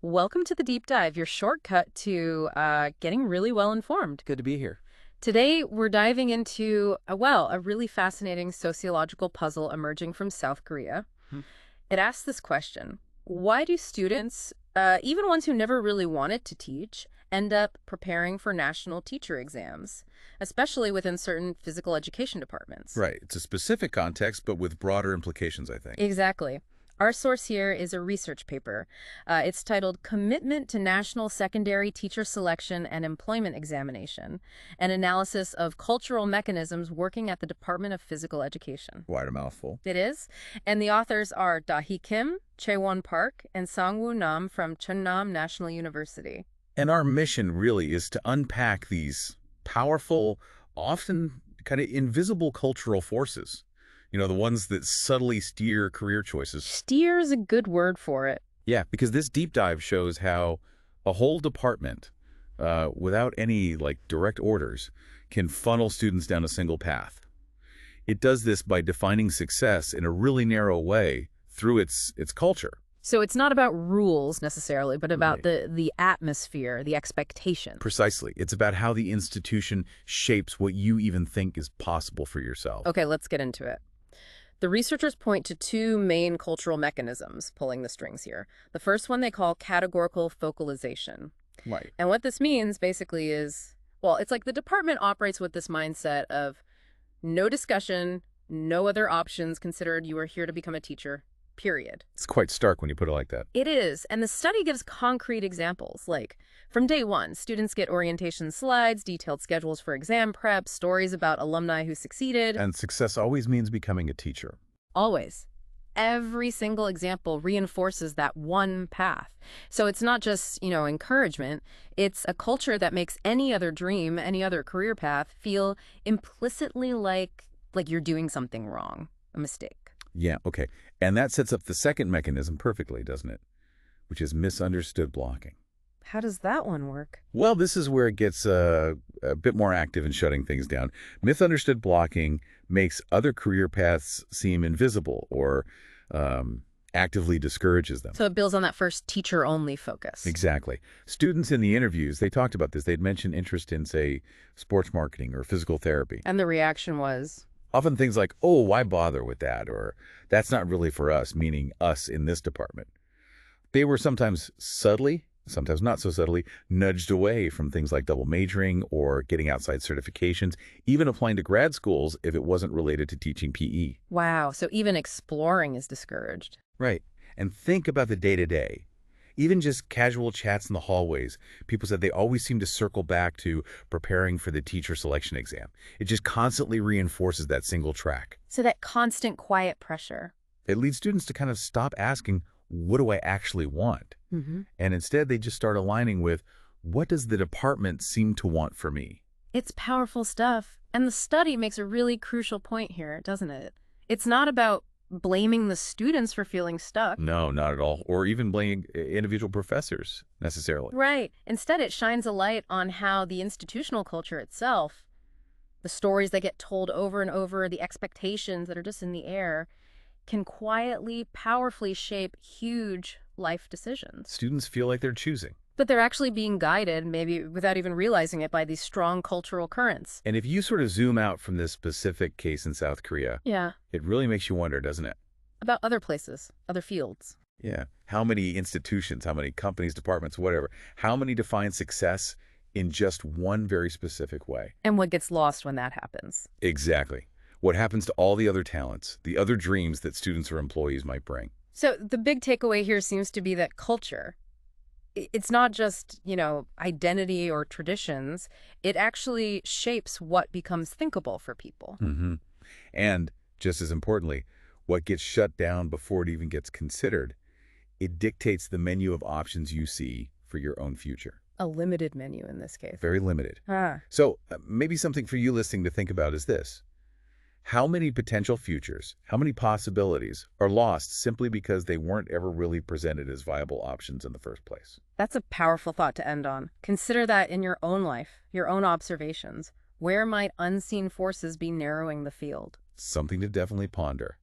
Welcome to the Deep Dive, your shortcut to getting really well informed. Good to be here. Today, we're diving into, a really fascinating sociological puzzle emerging from South Korea. Hmm. It asks this question: why do students, even ones who never really wanted to teach, end up preparing for national teacher exams, especially within certain physical education departments? Right. It's a specific context, but with broader implications, I think. Exactly. Our source here is a research paper. It's titled Commitment to National Secondary Teacher Selection and Employment Examination, an analysis of cultural mechanisms working at the Department of Physical Education. Quite a mouthful. It is. And the authors are Daehee Kim, Chewoon Park, and Sangwoo Nam from Chungnam National University. And our mission really is to unpack these powerful, often kind of invisible cultural forces. The ones that subtly steer career choices. Steer is a good word for it. Yeah, because this deep dive shows how a whole department, without any direct orders, can funnel students down a single path. It does this by defining success in a really narrow way through its culture. So it's not about rules necessarily, but about the atmosphere, the expectation. Precisely. It's about how the institution shapes what you even think is possible for yourself. Okay, let's get into it. The researchers point to two main cultural mechanisms pulling the strings here. The first one they call categorical focalization. Right. And what this means basically is, it's like the department operates with this mindset of no discussion, no other options considered. You are here to become a teacher, period. It's quite stark when you put it like that. It is. And the study gives concrete examples. Like, from day one, students get orientation slides, detailed schedules for exam prep, stories about alumni who succeeded. And success always means becoming a teacher. Always. Every single example reinforces that one path. So it's not just, encouragement. It's a culture that makes any other dream, any other career path feel implicitly like you're doing something wrong, a mistake. Yeah, okay. And that sets up the second mechanism perfectly, doesn't it? Which is misunderstood blocking. How does that one work? Well, this is where it gets a bit more active in shutting things down. Misunderstood blocking makes other career paths seem invisible or actively discourages them. So it builds on that first teacher-only focus. Exactly. Students in the interviews, they talked about this. They'd mentioned interest in, say, sports marketing or physical therapy. And the reaction was? Often things like, oh, why bother with that? Or that's not really for us, meaning us in this department. They were sometimes subtly, sometimes not so subtly, nudged away from things like double majoring or getting outside certifications, even applying to grad schools if it wasn't related to teaching PE. Wow, so even exploring is discouraged. Right. And think about the day-to-day. Even just casual chats in the hallways, people said they always seem to circle back to preparing for the teacher selection exam. It just constantly reinforces that single track. So that constant quiet pressure. It leads students to kind of stop asking, what do I actually want? Mm-hmm. And instead, they just start aligning with, what does the department seem to want for me? It's powerful stuff. And the study makes a really crucial point here, doesn't it? It's not about blaming the students for feeling stuck. No, not at all. Or even blaming individual professors, necessarily. Right. Instead, it shines a light on how the institutional culture itself, the stories that get told over and over, the expectations that are just in the air, can quietly, powerfully shape huge life decisions. Students feel like they're choosing. But they're actually being guided, maybe without even realizing it, by these strong cultural currents. And if you sort of zoom out from this specific case in South Korea, Yeah. it really makes you wonder, doesn't it? About other places, other fields. Yeah. How many institutions, how many companies, departments, whatever, how many define success in just one very specific way? And what gets lost when that happens. Exactly. What happens to all the other talents, the other dreams that students or employees might bring? So the big takeaway here seems to be that culture, it's not just, identity or traditions. It actually shapes what becomes thinkable for people. Mm-hmm. And just as importantly, what gets shut down before it even gets considered, it dictates the menu of options you see for your own future. A limited menu in this case. Very limited. Ah. So maybe something for you listening to think about is this. How many potential futures, how many possibilities are lost simply because they weren't ever really presented as viable options in the first place? That's a powerful thought to end on. Consider that in your own life, your own observations. Where might unseen forces be narrowing the field? Something to definitely ponder.